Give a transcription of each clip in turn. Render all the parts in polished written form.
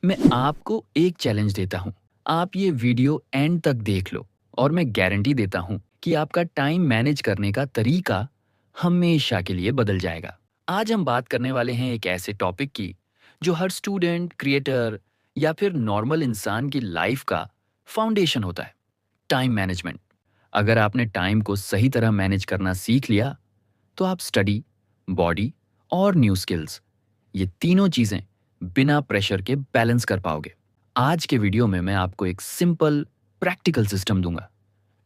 मैं आपको एक चैलेंज देता हूँ। आप ये वीडियो एंड तक देख लो और मैं गारंटी देता हूँ कि आपका टाइम मैनेज करने का तरीका हमेशा के लिए बदल जाएगा। आज हम बात करने वाले हैं एक ऐसे टॉपिक की जो हर स्टूडेंट, क्रिएटर या फिर नॉर्मल इंसान की लाइफ का फाउंडेशन होता है, टाइम मैनेजमेंट। अगर आपने टाइम को सही तरह मैनेज करना सीख लिया, तो आप स्टडी, बॉडी और न्यू स्किल्स, ये तीनों चीजें बिना प्रेशर के बैलेंस कर पाओगे। आज के वीडियो में मैं आपको एक सिंपल प्रैक्टिकल सिस्टम दूंगा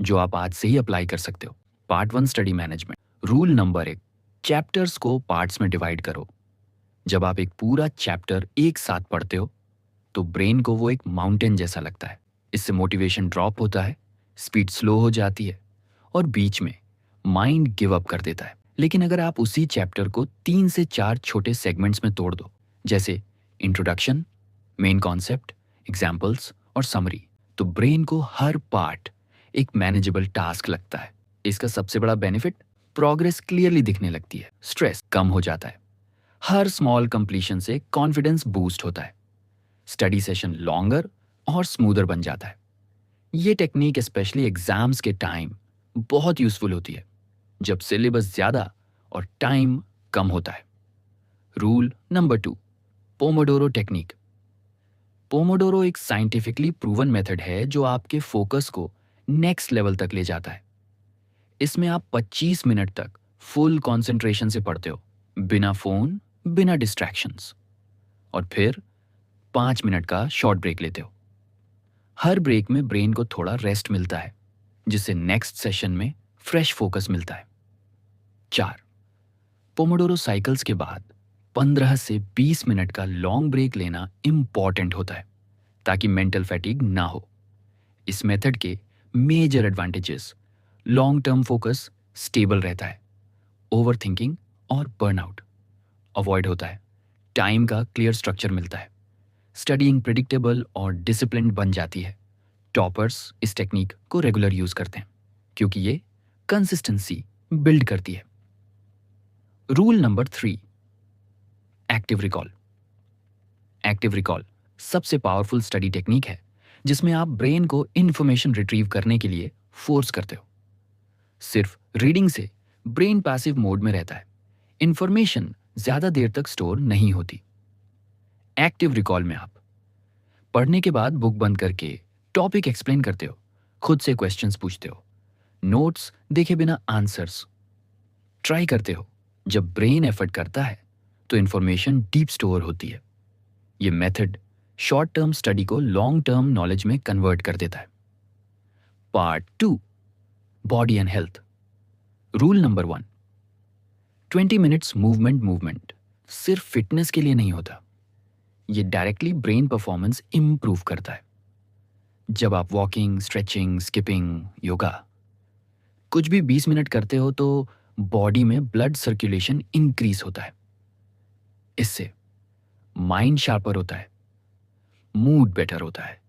जो आप आज से ही अप्लाई कर सकते हो। Part 1, study management. Rule number 1, chapters को पार्ट्स में डिवाइड करो। जब आप एक पूरा चैप्टर एक साथ पढ़ते हो तो ब्रेन को वो एक माउंटेन जैसा लगता है। इससे मोटिवेशन ड्रॉप होता है, स्पीड स्लो हो जाती है और बीच में माइंड गिव अप कर देता है। लेकिन अगर आप उसी चैप्टर को 3 से 4 छोटे सेगमेंट्स में तोड़ दो, जैसे इंट्रोडक्शन, मेन कॉन्सेप्ट, एग्जाम्पल्स और समरी, तो ब्रेन को हर पार्ट एक मैनेजेबल टास्क लगता है। इसका सबसे बड़ा बेनिफिट, प्रोग्रेस क्लियरली दिखने लगती है, स्ट्रेस कम हो जाता है, हर स्मॉल कंप्लीशन से कॉन्फिडेंस बूस्ट होता है, स्टडी सेशन लॉन्गर और स्मूदर बन जाता है। ये टेक्निक स्पेशली एग्जाम्स के टाइम बहुत यूजफुल होती है, जब सिलेबस ज्यादा और टाइम कम होता है। Rule number 2, Pomodoro technique. Pomodoro एक साइंटिफिकली प्रूवन मेथड है जो आपके फोकस को नेक्स्ट लेवल तक ले जाता है। इसमें आप 25 मिनट तक फुल कंसंट्रेशन से पढ़ते हो, बिना फोन, बिना डिस्ट्रैक्शंस, और फिर 5 मिनट का शॉर्ट ब्रेक लेते हो। हर ब्रेक में ब्रेन को थोड़ा रेस्ट मिलता है, जिससे नेक्स्ट सेशन में फ्रेश फोकस मिलता है। 4, पोमोडोरो साइकिल्स के बाद 15 से 20 मिनट का लॉन्ग ब्रेक लेना इंपॉर्टेंट होता है, ताकि मेंटल फैटिग ना हो। इस मेथड के major advantages, long term focus stable रहता है, ओवर थिंकिंग और बर्नआउट अवॉइड होता है, टाइम का क्लियर स्ट्रक्चर मिलता है, स्टडीइंग प्रिडिक्टेबल और डिसिप्लिन बन जाती है। टॉपर्स इस टेक्निक को रेगुलर यूज करते हैं क्योंकि ये कंसिस्टेंसी बिल्ड करती है। Rule number 3, active recall. Active recall सबसे पावरफुल स्टडी टेक्निक है जिसमें आप ब्रेन को इंफॉर्मेशन रिट्रीव करने के लिए फोर्स करते हो। सिर्फ रीडिंग से ब्रेन पैसिव मोड में रहता है, इंफॉर्मेशन ज्यादा देर तक स्टोर नहीं होती। एक्टिव रिकॉल में आप पढ़ने के बाद बुक बंद करके टॉपिक एक्सप्लेन करते हो, खुद से क्वेश्चंस पूछते हो, नोट्स देखे बिना आंसर्स ट्राई करते हो। जब ब्रेन एफर्ट करता है तो इंफॉर्मेशन डीप स्टोर होती है। ये मेथड शॉर्ट टर्म स्टडी को लॉन्ग टर्म नॉलेज में कन्वर्ट कर देता है। Part 2, body and health. Rule number 1, 20 minutes movement सिर्फ फिटनेस के लिए नहीं होता, ये डायरेक्टली ब्रेन परफॉर्मेंस इंप्रूव करता है। जब आप वॉकिंग, स्ट्रेचिंग, स्किपिंग, योगा कुछ भी 20 मिनट करते हो तो बॉडी में ब्लड सर्कुलेशन इंक्रीज होता है। इससे माइंड शार्पर होता है, मूड बेटर होता है,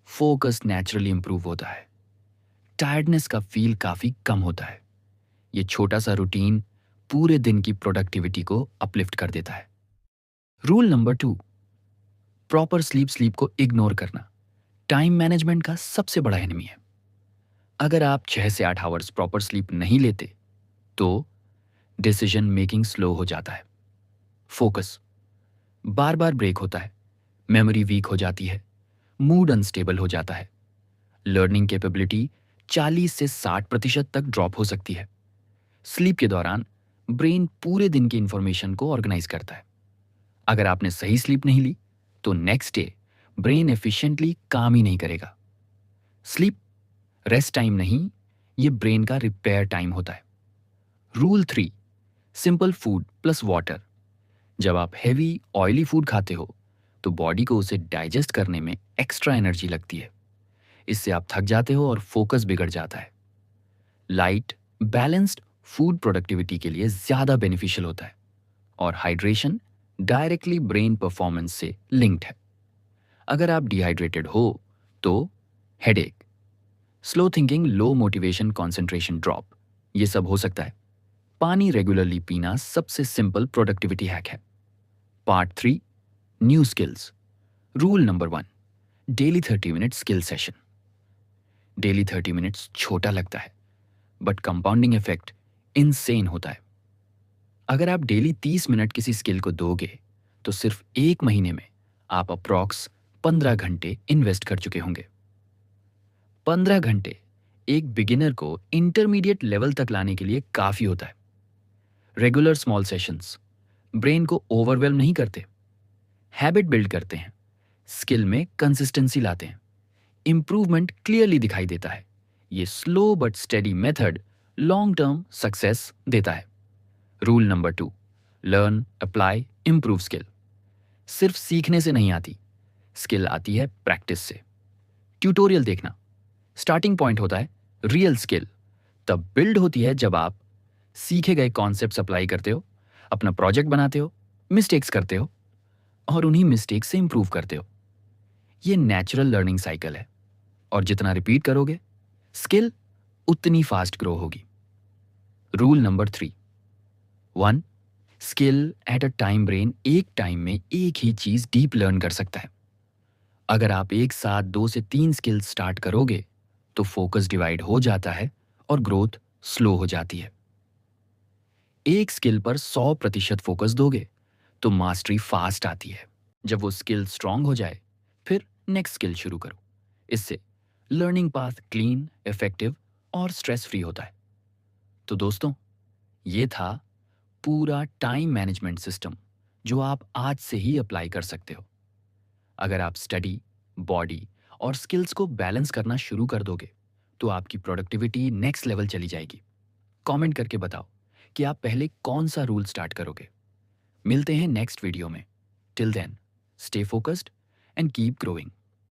फोकस नेचुरली इंप्रूव होता है, टायर्डनेस का फील काफी कम होता है। ये छोटा सा रूटीन पूरे दिन की प्रोडक्टिविटी को अपलिफ्ट कर देता है। रूल नंबर 2, प्रॉपर स्लीप को इग्नोर करना टाइम मैनेजमेंट का सबसे बड़ा एनिमी है। अगर आप 6 से 8 आवर्स प्रॉपर स्लीप नहीं लेते तो डिसीजन मेकिंग स्लो हो जाता है, फोकस बार बार ब्रेक होता है, मेमोरी वीक हो जाती है, मूड अनस्टेबल हो जाता है, लर्निंग कैपेबिलिटी 40 से 60% तक ड्रॉप हो सकती है। स्लीप के दौरान ब्रेन पूरे दिन की इंफॉर्मेशन को ऑर्गेनाइज करता है। अगर आपने सही स्लीप नहीं ली तो नेक्स्ट डे ब्रेन एफिशिएंटली काम ही नहीं करेगा। स्लीप रेस्ट टाइम नहीं, ये ब्रेन का रिपेयर टाइम होता है। Rule 3, simple food plus water. जब आप हेवी ऑयली फूड खाते हो तो बॉडी को उसे डाइजेस्ट करने में एक्स्ट्रा एनर्जी लगती है। इससे आप थक जाते हो और फोकस बिगड़ जाता है। लाइट बैलेंस्ड फूड प्रोडक्टिविटी के लिए ज्यादा बेनिफिशियल होता है और हाइड्रेशन डायरेक्टली ब्रेन परफॉर्मेंस से लिंक्ड है। अगर आप डिहाइड्रेटेड हो तो headache, slow thinking, low motivation, concentration drop, ये सब हो सकता है। पानी रेगुलरली पीना सबसे सिंपल प्रोडक्टिविटी हैक है। Part 3, new skills. Rule number 1, daily 30 minute skill session. Daily 30 minutes छोटा लगता है, बट कंपाउंडिंग इफेक्ट इनसेन होता है। अगर आप डेली 30 मिनट किसी स्किल को दोगे, तो सिर्फ 1 महीने में आप अप्रॉक्स 15 घंटे इन्वेस्ट कर चुके होंगे। 15 घंटे एक बिगिनर को इंटरमीडिएट लेवल तक लाने के लिए काफ़ी होता है। रेगुलर स्मॉल सेशंस ब्रेन को ओवरवेल्म नहीं करते, हैबिट बिल्ड करते हैं, स्किल में कंसिस्टेंसी लाते हैं, इंप्रूवमेंट क्लियरली दिखाई देता है। ये slow but steady method long term success देता है। Rule number 2, learn, apply, improve skill. सिर्फ सीखने से नहीं आती, स्किल आती है प्रैक्टिस से। ट्यूटोरियल देखना स्टार्टिंग पॉइंट होता है, रियल स्किल तब बिल्ड होती है जब आप सीखे गए कॉन्सेप्ट्स अप्लाई करते हो, अपना प्रोजेक्ट बनाते हो, मिस्टेक्स करते हो और उन्हीं मिस्टेक्स से इंप्रूव करते हो। ये नेचुरल लर्निंग साइकिल है और जितना रिपीट करोगे, स्किल उतनी फास्ट ग्रो होगी। Rule number 3, 1, skill at a time. Brain एक टाइम में एक ही चीज डीप लर्न कर सकता है। अगर आप एक साथ 2 से 3 स्किल स्टार्ट करोगे, तो फोकस डिवाइड हो जाता है और ग्रोथ स्लो हो जाती है। एक स्किल पर 100% फोकस दोगे, तो मास्टरी फास्ट आती है। जब वो स्किल स्ट्रांग हो जाए, फिर नेक्स्ट स्किल शुरू करो। इससे लर्निंग पाथ क्लीन, इफेक्टिव और स्ट्रेस फ्री होता है। तो दोस्तों, ये था पूरा टाइम मैनेजमेंट सिस्टम जो आप आज से ही अप्लाई कर सकते हो। अगर आप स्टडी, बॉडी और स्किल्स को बैलेंस करना शुरू कर दोगे, तो आपकी प्रोडक्टिविटी नेक्स्ट लेवल चली जाएगी। कमेंट करके बताओ कि आप पहले कौन सा रूल स्टार्ट करोगे। मिलते हैं नेक्स्ट वीडियो में। Till then, stay focused and keep growing.